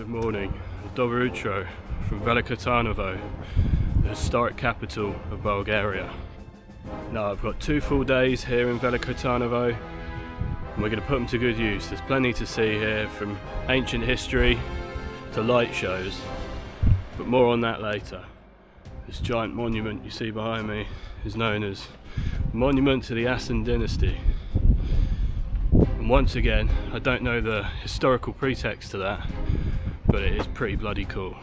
Good morning, Dobro Utro from Veliko Tyrnovo, the historic capital of Bulgaria. Now I've got 2 full days here in Veliko Tyrnovo and we're going to put them to good use. There's plenty to see here, from ancient history to light shows, but more on that later. This giant monument you see behind me is known as the Monument to the Assen Dynasty. And once again, I don't know the historical pretext to that, but it is pretty bloody cool.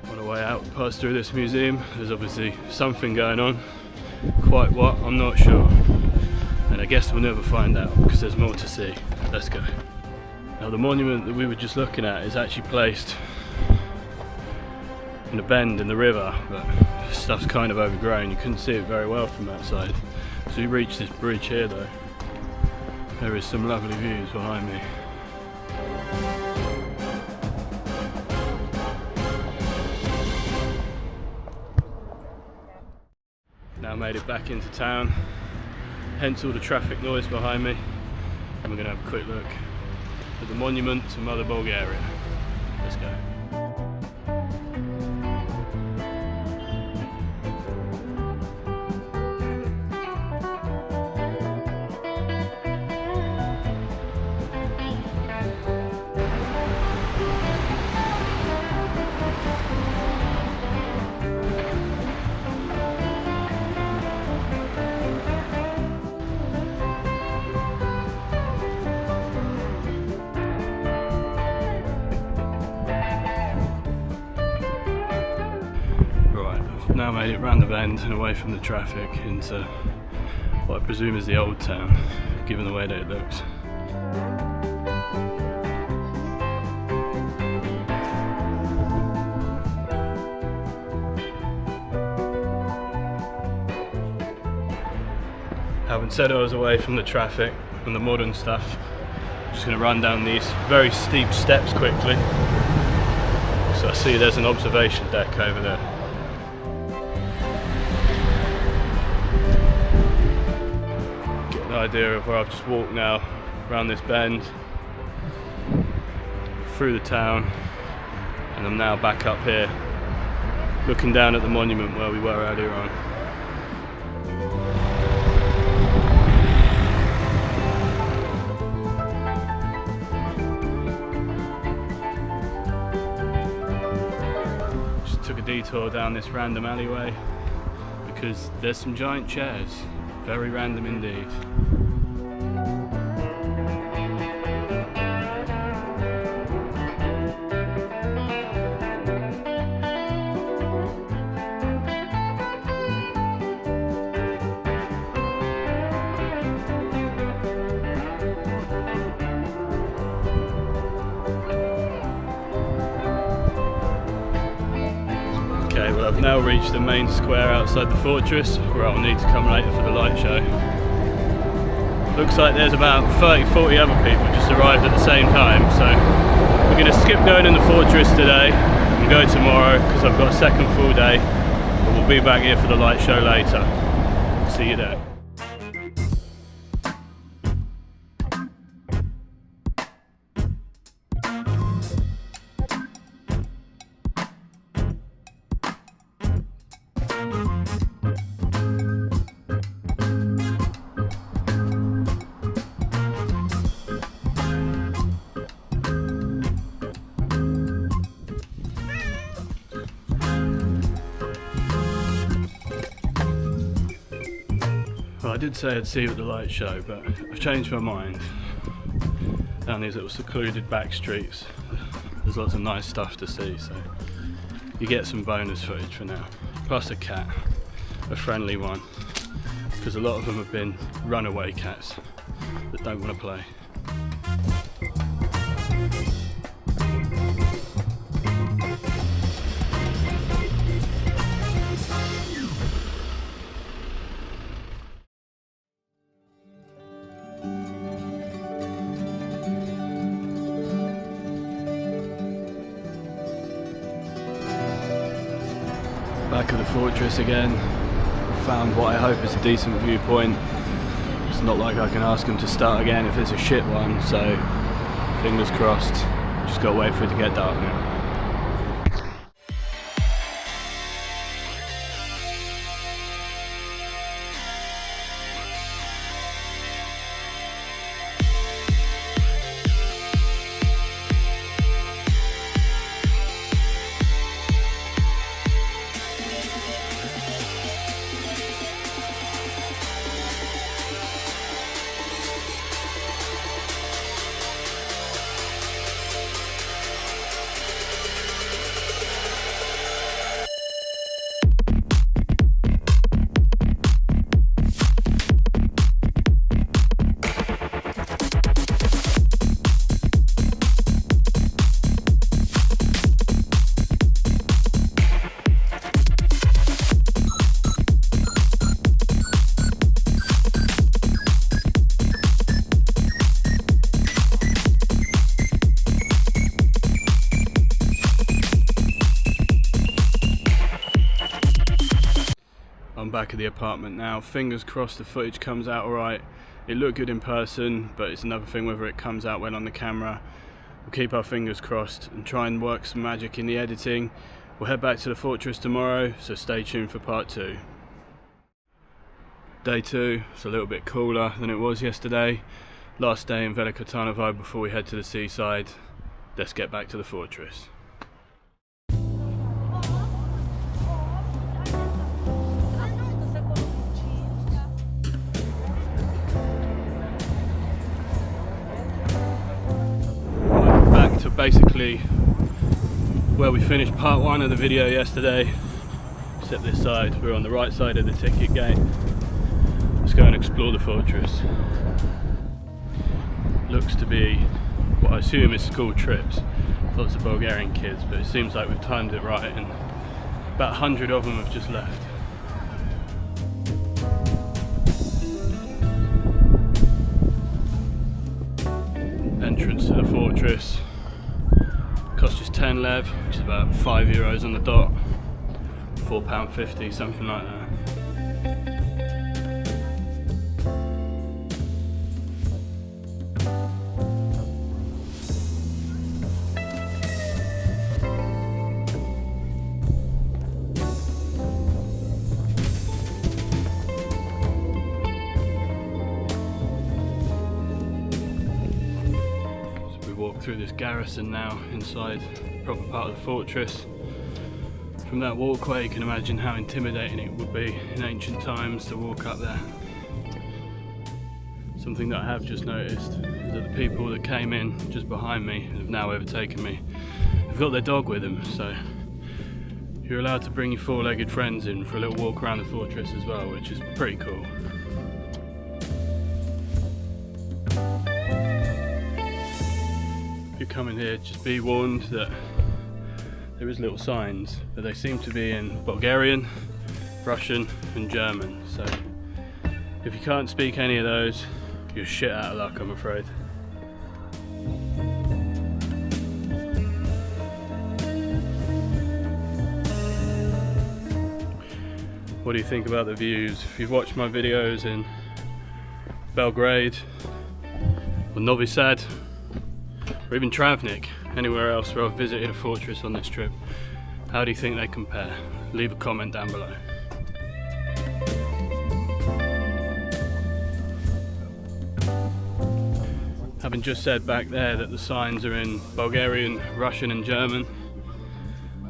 On the way out, past through this museum, there's obviously something going on. Quite what, I'm not sure. And I guess we'll never find out, because there's more to see. Let's go. Now the monument that we were just looking at is actually placed in a bend in the river, but this stuff's kind of overgrown. You couldn't see it very well from that side. So we reached this bridge here though. There is some lovely views behind me. Now made it back into town, hence all the traffic noise behind me. And we're going to have a quick look at the monument to Mother Bulgaria. Let's go. Now made it round the bend and away from the traffic into what I presume is the old town, given the way that it looks. Having said I was away from the traffic and the modern stuff, I'm just going to run down these very steep steps quickly. So I see there's an observation deck over there. Idea of where I've just walked now, around this bend, through the town, and I'm now back up here, looking down at the monument where we were earlier on. Just took a detour down this random alleyway, because there's some giant chairs. Very random indeed. Okay, well I've now reached the main square outside the fortress, where I'll need to come later for the light show. Looks like there's about 30-40 other people just arrived at the same time, so we're going to skip going in the fortress today and go tomorrow, because I've got a second full day, but we'll be back here for the light show later. See you there. Well, I did say I'd see you at the light show, but I've changed my mind. Down these little secluded back streets, there's lots of nice stuff to see, so you get some bonus footage for now. Plus a cat, a friendly one, because a lot of them have been runaway cats that don't want to play. Back at the fortress again, found what I hope is a decent viewpoint. It's not like I can ask him to start again if it's a shit one, so fingers crossed. Just gotta wait for it to get dark now. I'm back at the apartment now. Fingers crossed the footage comes out alright. It looked good in person, but it's another thing whether it comes out well on the camera. We'll keep our fingers crossed and try and work some magic in the editing. We'll head back to the fortress tomorrow, so stay tuned for part 2. Day 2, it's a little bit cooler than it was yesterday. Last day in Veliko Tyrnovo before we head to the seaside. Let's get back to the fortress. Basically where we finished part 1 of the video yesterday, except this side. We're on the right side of the ticket gate. Let's go and explore the fortress. Looks to be what I assume is school trips, lots of Bulgarian kids, but it seems like we've timed it right and about 100 of them have just left. Entrance to the fortress. Cost us 10 lev, which is about €5 on the dot, £4.50, something like that. Through this garrison now inside the proper part of the fortress. From that walkway you can imagine how intimidating it would be in ancient times to walk up there. Something that I have just noticed is that the people that came in just behind me and have now overtaken me have got their dog with them, so you're allowed to bring your four-legged friends in for a little walk around the fortress as well, which is pretty cool. If you're coming here, just be warned that there is little signs, but they seem to be in Bulgarian, Russian and German, so if you can't speak any of those, you're shit out of luck, I'm afraid. What do you think about the views? If you've watched my videos in Belgrade or Novi Sad, or even Travnik, anywhere else where I've visited a fortress on this trip, how do you think they compare? Leave a comment down below. Having just said back there that the signs are in Bulgarian, Russian and German,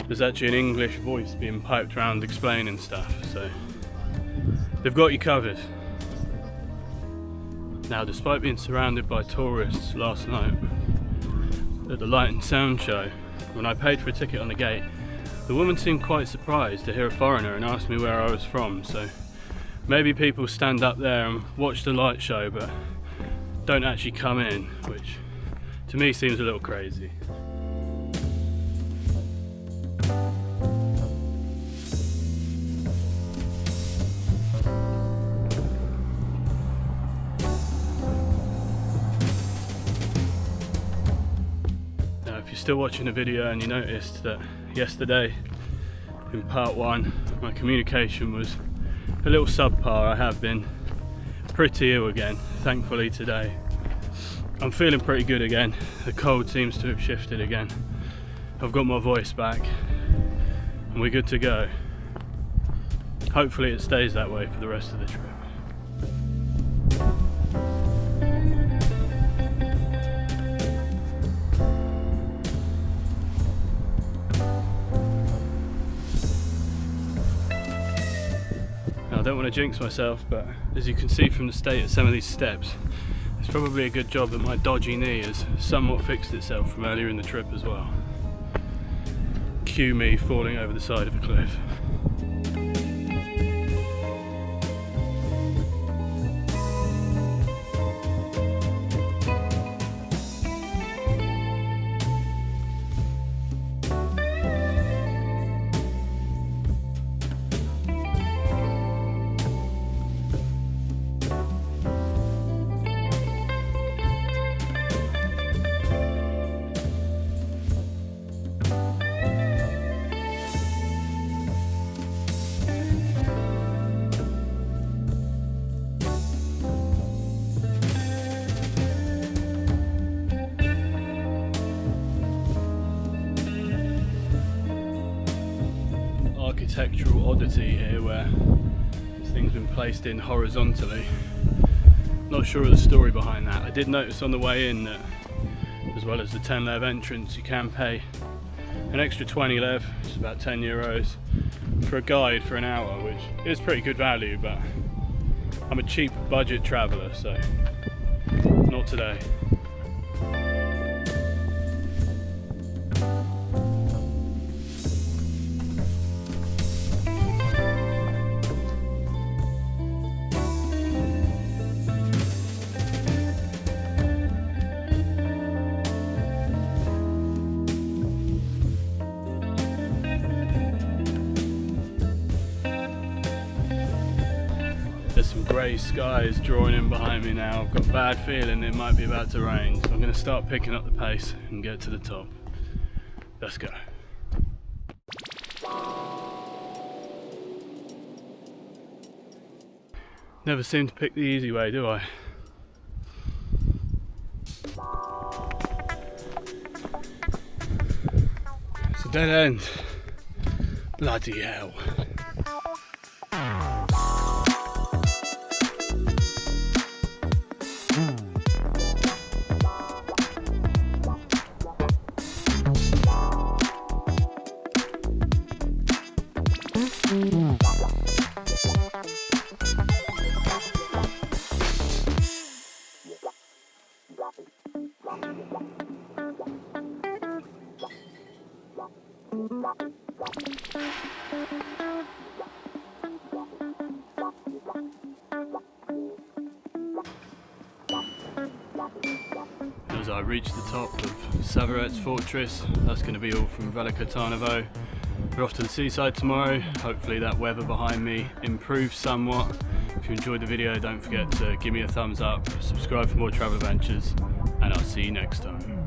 there's actually an English voice being piped around explaining stuff, so they've got you covered. Now, despite being surrounded by tourists last night at the light and sound show, when I paid for a ticket on the gate, the woman seemed quite surprised to hear a foreigner and asked me where I was from, so maybe people stand up there and watch the light show but don't actually come in, which to me seems a little crazy. Still watching the video and you noticed that yesterday in part 1 my communication was a little subpar. I have been pretty ill again, thankfully today. I'm feeling pretty good again. The cold seems to have shifted again. I've got my voice back and we're good to go. Hopefully it stays that way for the rest of the trip. Now, I don't want to jinx myself, but as you can see from the state of some of these steps, it's probably a good job that my dodgy knee has somewhat fixed itself from earlier in the trip as well. Cue me falling over the side of a cliff. Architectural oddity here where this thing's been placed in horizontally. Not sure of the story behind that. I did notice on the way in that as well as the 10 lev entrance you can pay an extra 20 lev, it's about 10 euros, for a guide for an hour, which is pretty good value, but I'm a cheap budget traveller, so not today. There's some grey skies drawing in behind me now. I've got a bad feeling it might be about to rain, so I'm going to start picking up the pace and get to the top. Let's go. Never seem to pick the easy way, do I? It's a dead end. Bloody hell. As I reach the top of Tsarevets Fortress, that's going to be all from Veliko Tyrnovo. We're off to the seaside tomorrow. Hopefully that weather behind me improves somewhat. If you enjoyed the video, don't forget to give me a thumbs up, subscribe for more travel adventures, and I'll see you next time.